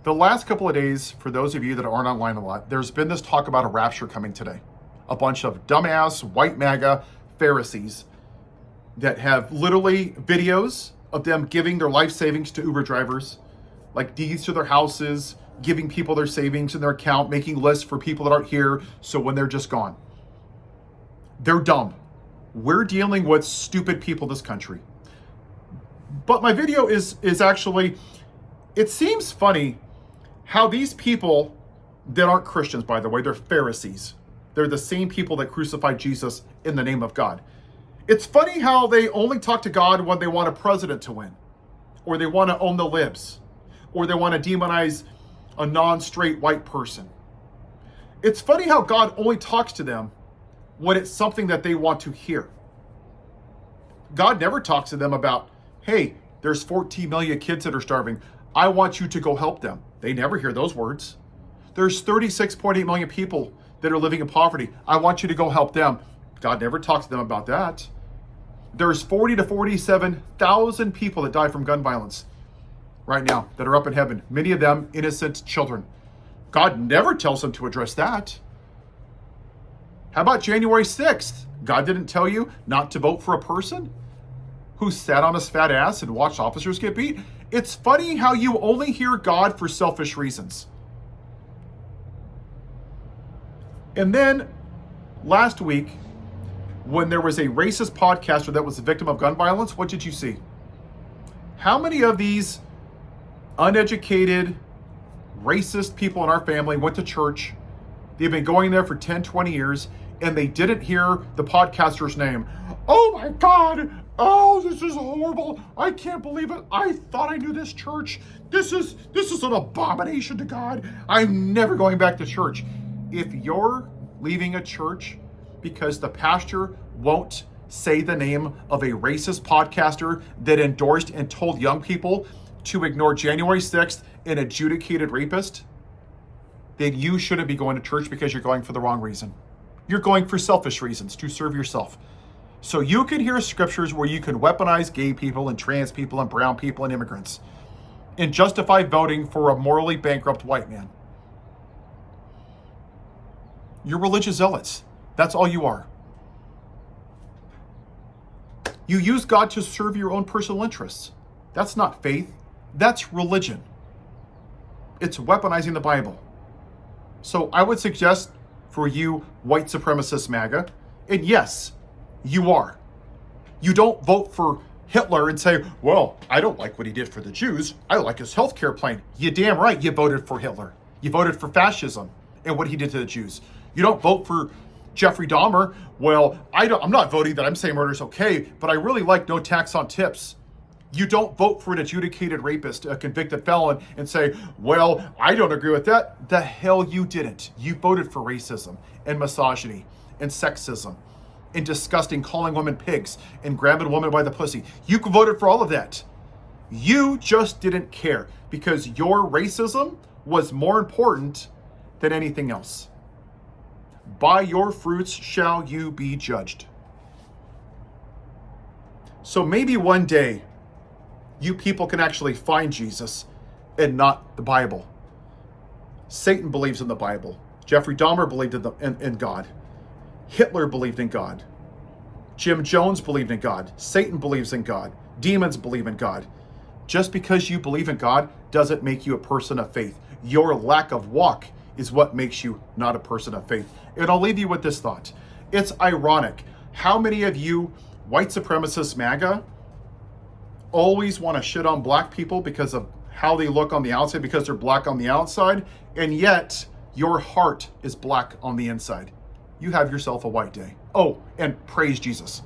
The last couple of days, for those of you that aren't online a lot, there's been this talk about a rapture coming today. A bunch of dumbass, white MAGA Pharisees that have literally videos of them giving their life savings to Uber drivers, like deeds to their houses, giving people their savings in their account, making lists for people that aren't here, so when they're just gone. They're dumb. We're dealing with stupid people in this country. But my video is actually, it seems funny how these people that aren't Christians, by the way, they're Pharisees. They're the same people that crucified Jesus in the name of God. It's funny how they only talk to God when they want a president to win, or they want to own the libs, or they want to demonize a non-straight white person. It's funny how God only talks to them when it's something that they want to hear. God never talks to them about, hey, there's 14 million kids that are starving. I want you to go help them. They never hear those words. There's 36.8 million people that are living in poverty. I want you to go help them. God never talks to them about that. There's 40 to 47,000 people that die from gun violence right now that are up in heaven. Many of them innocent children. God never tells them to address that. How about January 6th? God didn't tell you not to vote for a person who sat on his fat ass and watched officers get beat? It's funny how you only hear God for selfish reasons. And then last week, when there was a racist podcaster that was a victim of gun violence, what did you see? How many of these uneducated, racist people in our family went to church? They've been going there for 10, 20 years, and they didn't hear the podcaster's name. Oh my God! Oh, this is horrible. I can't believe it. I thought I knew this church. This is an abomination to God. I'm never going back to church. If you're leaving a church because the pastor won't say the name of a racist podcaster that endorsed and told young people to ignore January 6th, an adjudicated rapist, then you shouldn't be going to church because you're going for the wrong reason. You're going for selfish reasons to serve yourself. So you can hear scriptures where you can weaponize gay people and trans people and brown people and immigrants and justify voting for a morally bankrupt white man. You're religious zealots. That's all you are. You use God to serve your own personal interests. That's not faith. That's religion. It's weaponizing the Bible. So I would suggest for you white supremacist MAGA, and yes, you are. You don't vote for Hitler and say, well, I don't like what he did for the Jews. I like his healthcare plan. You damn right you voted for Hitler. You voted for fascism and what he did to the Jews. You don't vote for Jeffrey Dahmer. Well, I'm not voting that I'm saying murder is okay, but I really like no tax on tips. You don't vote for an adjudicated rapist, a convicted felon, and say, well, I don't agree with that. The hell you didn't. You voted for racism and misogyny and sexism and disgusting calling women pigs and grabbing women by the pussy. You voted for all of that. You just didn't care because your racism was more important than anything else. By your fruits shall you be judged. So maybe one day you people can actually find Jesus and not the Bible. Satan believes in the Bible. Jeffrey Dahmer believed in God. Hitler believed in God. Jim Jones believed in God. Satan believes in God. Demons believe in God. Just because you believe in God doesn't make you a person of faith. Your lack of walk is what makes you not a person of faith. And I'll leave you with this thought. It's ironic how many of you white supremacist MAGA always want to shit on black people because of how they look on the outside, because they're black on the outside, and yet your heart is black on the inside. You have yourself a white day. Oh, and praise Jesus.